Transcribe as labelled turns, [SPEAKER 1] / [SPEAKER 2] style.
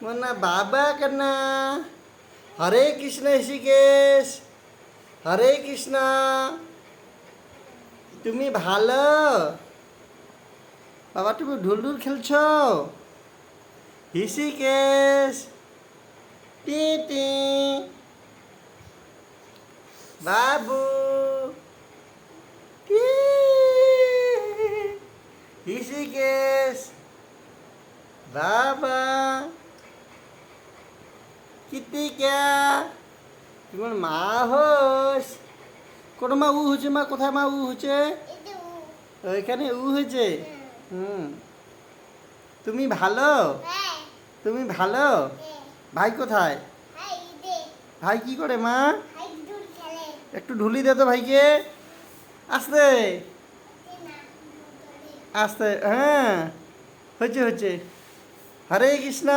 [SPEAKER 1] মোনা বাবা কান্না। হরে কৃষ্ণ ঋষিকেশ, হরে কৃষ্ণ। তুমি ভালো? বাবা তুমি ঢুলঢুল খেলছো? ঋষিকেশ, টি টি, বাবু, টি, ঋষিকেশ, বাবা, কিতিকা, তোমার মা হোস। কোনো মা উ হচ্ছে? মা কোথায় মা উ হচ্ছে? ওইখানে উ হয়েছে। হুম। তুমি ভালো? তুমি ভালো? ভাই কোথায়? ভাই কি করে মা? একটু ঢুলি দে তো ভাইকে। আস্তে আস্তে, হ্যাঁ হচ্ছে হচ্ছে। হরে কৃষ্ণ।